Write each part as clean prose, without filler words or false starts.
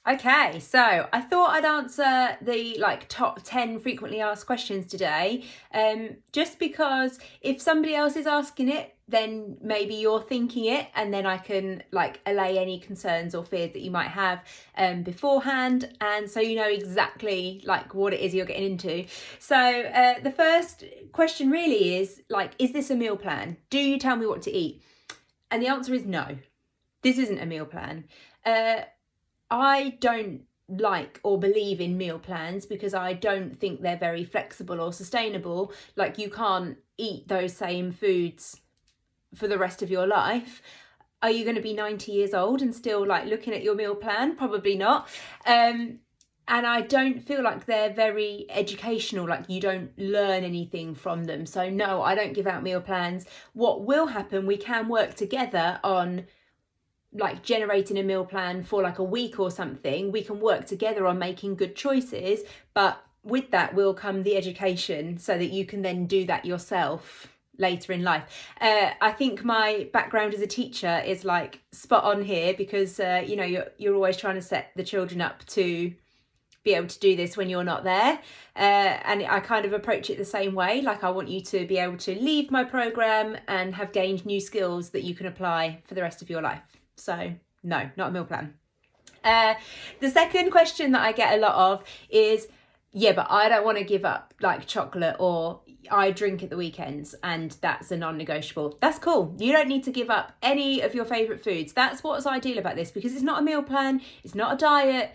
Okay, so I thought I'd answer the top 10 frequently asked questions today, just because if somebody else is asking it, then maybe you're thinking it, and then I can allay any concerns or fears that you might have beforehand, and so you know exactly what it is you're getting into. So the first question really is this a meal plan? Do you tell me what to eat? And the answer is no. This isn't a meal plan. I don't like or believe in meal plans because I don't think they're very flexible or sustainable. Like, you can't eat those same foods for the rest of your life. Are you going to be 90 years old and still looking at your meal plan? Probably not. And I don't feel like they're very educational, like you don't learn anything from them. So no, I don't give out meal plans. What will happen, we can work together on generating a meal plan for a week or something. We can work together on making good choices, but with that will come the education so that you can then do that yourself later in life. I think my background as a teacher is spot on here because you're always trying to set the children up to be able to do this when you're not there, and I kind of approach it the same way. I want you to be able to leave my program and have gained new skills that you can apply for the rest of your life. So no, not a meal plan. The second question that I get a lot of is, yeah, but I don't want to give up chocolate, or I drink at the weekends and that's a non-negotiable. That's cool. You don't need to give up any of your favourite foods. That's what's ideal about this, because it's not a meal plan, it's not a diet.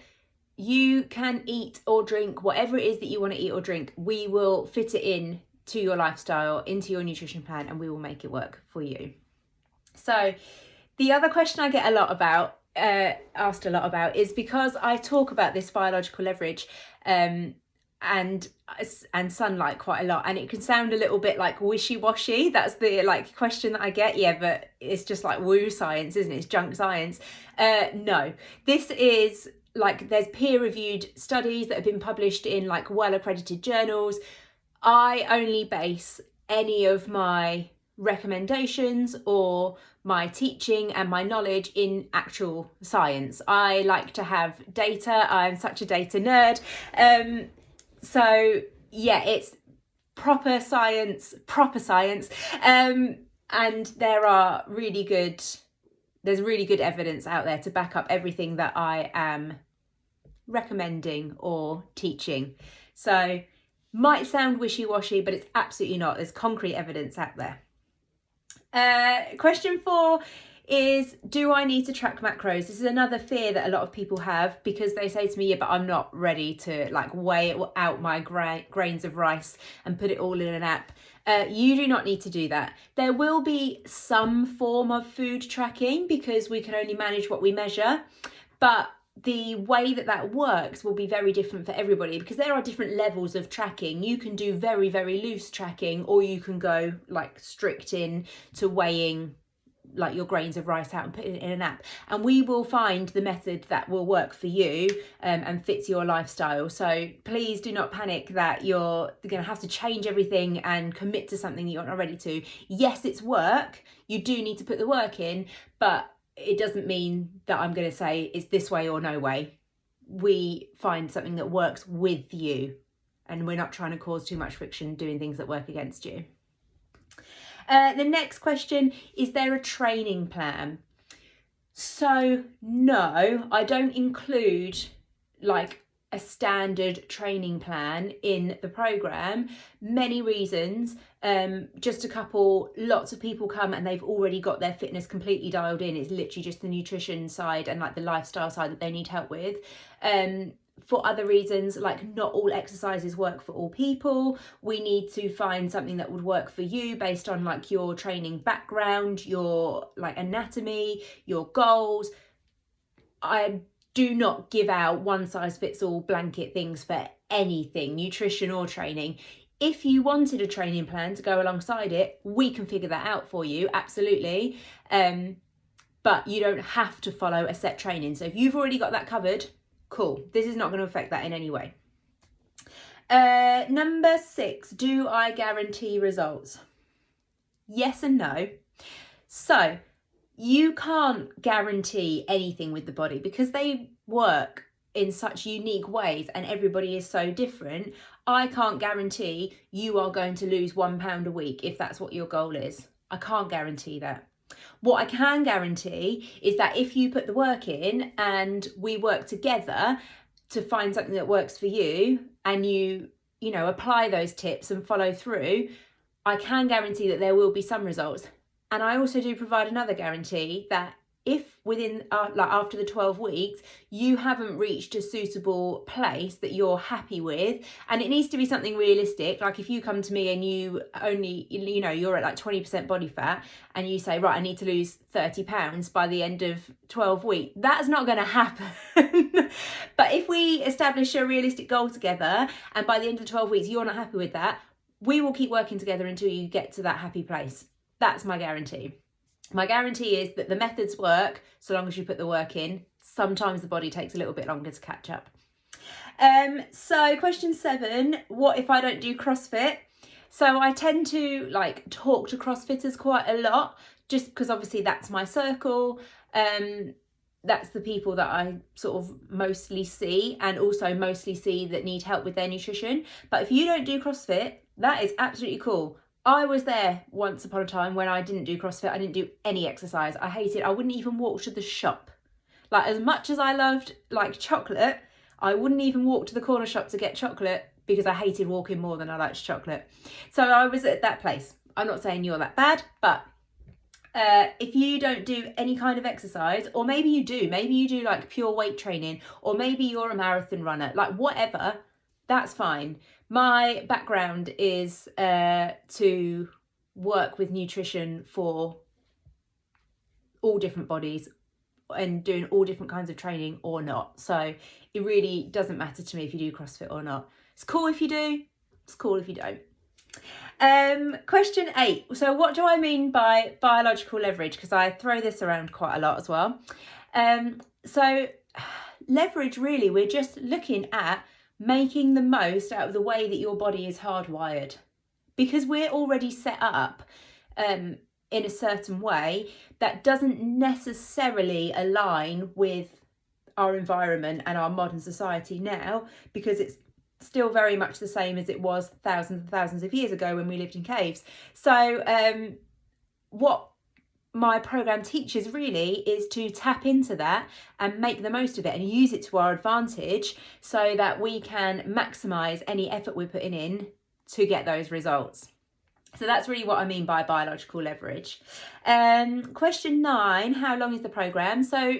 You can eat or drink whatever it is that you want to eat or drink. We will fit it in to your lifestyle, into your nutrition plan, and we will make it work for you. So the other question I get asked a lot about is, because I talk about this biological leverage and sunlight quite a lot, and it can sound a little bit wishy-washy. That's the question that I get. Yeah, but it's just woo science, isn't it? It's junk science. No, this is there's peer-reviewed studies that have been published in well-accredited journals. I only base any of my recommendations or my teaching and my knowledge in actual science. I like to have data. I'm such a data nerd. So yeah, it's proper science. And there's really good evidence out there to back up everything that I am recommending or teaching. So might sound wishy-washy, but it's absolutely not. There's concrete evidence out there. Question 4 is, do I need to track macros? This is another fear that a lot of people have, because they say to me, yeah, but I'm not ready to weigh out my grains of rice and put it all in an app. You do not need to do that. There will be some form of food tracking because we can only manage what we measure, but the way that works will be very different for everybody, because there are different levels of tracking. You can do very, very loose tracking, or you can go strict in to weighing your grains of rice out and put it in an app, and we will find the method that will work for you and fits your lifestyle. So please do not panic that you're going to have to change everything and commit to something that you're not ready to. Yes, it's work. You do need to put the work in, but it doesn't mean that I'm going to say it's this way or no way. We find something that works with you, and we're not trying to cause too much friction doing things that work against you. The next question, is there a training plan? So no, I don't include a standard training plan in the program. Many reasons. Just a couple. Lots of people come and they've already got their fitness completely dialed in. It's literally just the nutrition side and the lifestyle side that they need help with. For other reasons, not all exercises work for all people. We need to find something that would work for you based on your training background, your anatomy, your goals. I do not give out one size fits all blanket things for anything, nutrition or training. If you wanted a training plan to go alongside it, we can figure that out for you, absolutely. But you don't have to follow a set training. So if you've already got that covered, cool. This is not going to affect that in any way. Number 6, do I guarantee results? Yes and no. So you can't guarantee anything with the body because they work in such unique ways and everybody is so different. I can't guarantee you are going to lose £1 a week if that's what your goal is. I can't guarantee that. What I can guarantee is that if you put the work in and we work together to find something that works for you, and you apply those tips and follow through, I can guarantee that there will be some results. And I also do provide another guarantee that if within after the 12 weeks you haven't reached a suitable place that you're happy with, and it needs to be something realistic, like if you come to me and you only you're at like 20% body fat and you say, right, I need to lose 30 pounds by the end of 12 weeks, that's not going to happen. But if we establish a realistic goal together and by the end of the 12 weeks you're not happy with that, we will keep working together until you get to that happy place. That's my guarantee. My guarantee is that the methods work so long as you put the work in. Sometimes the body takes a little bit longer to catch up. So question 7, what if I don't do CrossFit? So I tend to talk to CrossFitters quite a lot, just because obviously that's my circle. That's the people that I sort of mostly see, and also mostly see that need help with their nutrition. But if you don't do CrossFit, that is absolutely cool. I was there once upon a time when I didn't do CrossFit. I didn't do any exercise. I hated, I wouldn't even walk to the shop. Like, as much as I loved chocolate, I wouldn't even walk to the corner shop to get chocolate because I hated walking more than I liked chocolate. So I was at that place. I'm not saying you're that bad, but if you don't do any kind of exercise, or maybe you do like pure weight training, or maybe you're a marathon runner, like whatever, that's fine. My background is to work with nutrition for all different bodies and doing all different kinds of training or not. So it really doesn't matter to me if you do CrossFit or not. It's cool if you do, it's cool if you don't. Question 8. So what do I mean by biological leverage? Because I throw this around quite a lot as well. So leverage, really, we're just looking at making the most out of the way that your body is hardwired, because we're already set up in a certain way that doesn't necessarily align with our environment and our modern society now, because it's still very much the same as it was thousands and thousands of years ago when we lived in caves. So what my program teaches really is to tap into that and make the most of it and use it to our advantage so that we can maximize any effort we're putting in to get those results. So that's really what I mean by biological leverage. Question 9, how long is the program? So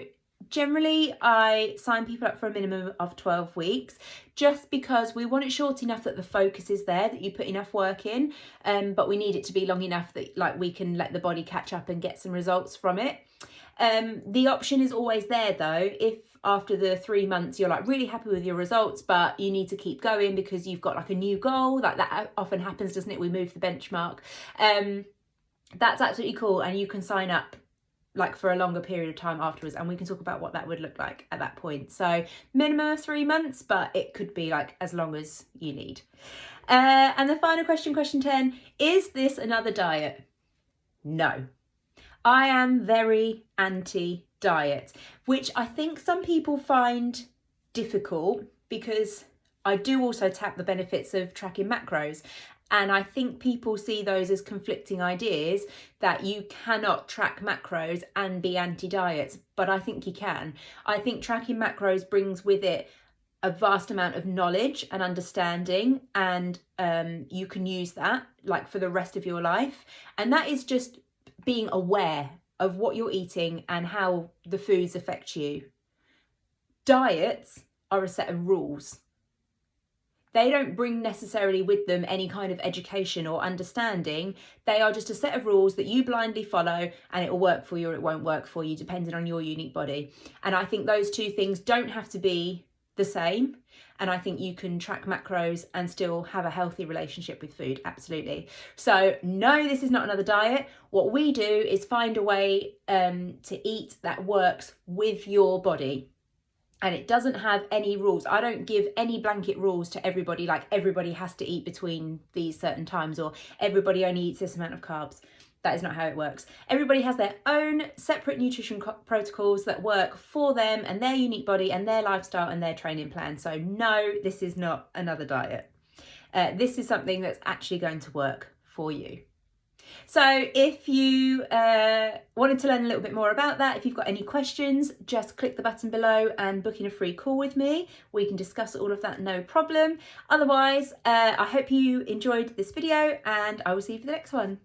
generally I sign people up for a minimum of 12 weeks, just because we want it short enough that the focus is there, that you put enough work in, but we need it to be long enough that we can let the body catch up and get some results from it. The option is always there though, if after the 3 months you're really happy with your results, but you need to keep going because you've got a new goal, that often happens, doesn't it? We move the benchmark. That's absolutely cool, and you can sign up for a longer period of time afterwards, and we can talk about what that would look like at that point. So minimum of 3 months, but it could be as long as you need. And the final question 10, is this another diet? No. I am very anti-diet, which I think some people find difficult, because I do also tap the benefits of tracking macros. And I think people see those as conflicting ideas, that you cannot track macros and be anti-diet, but I think you can. I think tracking macros brings with it a vast amount of knowledge and understanding, and you can use that for the rest of your life. And that is just being aware of what you're eating and how the foods affect you. Diets are a set of rules. They don't bring necessarily with them any kind of education or understanding. They are just a set of rules that you blindly follow, and it will work for you or it won't work for you, depending on your unique body. And I think those two things don't have to be the same. And I think you can track macros and still have a healthy relationship with food, absolutely. So no, this is not another diet. What we do is find a way to eat that works with your body. And it doesn't have any rules. I don't give any blanket rules to everybody, everybody has to eat between these certain times, or everybody only eats this amount of carbs. That is not how it works. Everybody has their own separate nutrition protocols that work for them and their unique body and their lifestyle and their training plan. So no, this is not another diet. This is something that's actually going to work for you. So if you wanted to learn a little bit more about that, if you've got any questions, just click the button below and book in a free call with me. We can discuss all of that, no problem. Otherwise, I hope you enjoyed this video and I will see you for the next one.